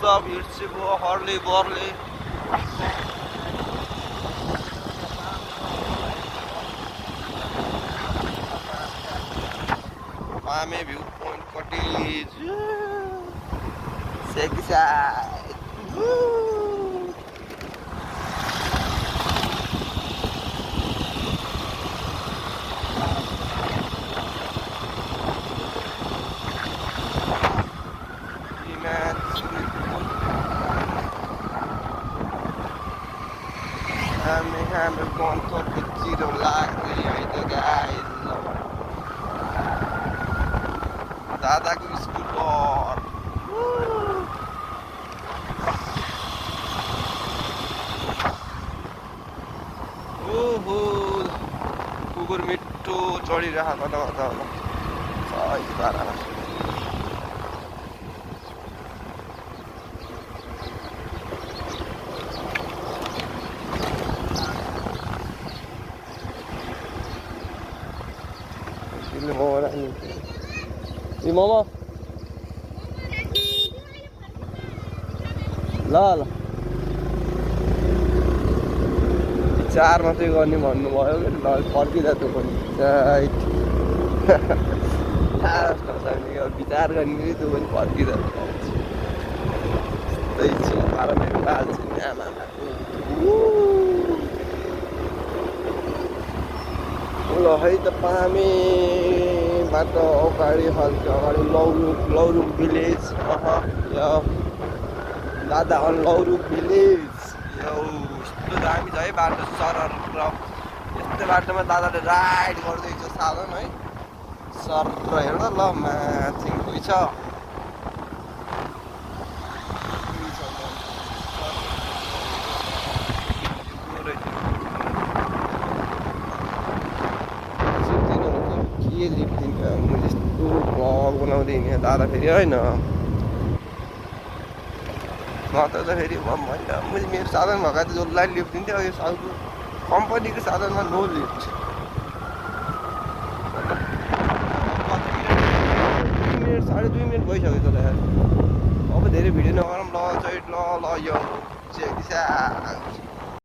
सब हिँड्छु Hurley बर्ले पामे view point cottage सेकी side हाम्रो गन्तव्य चिरो लाग्दै है त गाइस दादाको स्कुल घर ओहो कुकुर मिठो चढिरहेको त होला सही पारा ए मोमो ल ल विचार मात्रै गर्ने भन्नुभयो कि ल फर्किँदा त पनि विचार गर्ने कि त्यो पनि फर्किँदा त्यही छु पाराले पाल्छु ल है त पामेबाट अगाडि हल्का अगाडि लौरुक भिलेज दादा अन लौरुक भिलेज यस्तो दामी छ है बाटो सरर यस्तो बाटोमा दादाले राइड गर्दैछ साधन है सर हेर ल माथि कोही छ के लिफ्ट दिन्छ मैले यस्तो भ्लग बनाउँदै हिँडेँ दादा फेरि होइन म त फेरि मैले मेरो साधन भएका त जसलाई लिफ्ट दिन्थ्यो यो साउको कम्पनीको साधनमा नो लिफ्ट 2 मिनट भइसक्यो त यार अब धेरै भिडियो नगरौँ ल यो चेक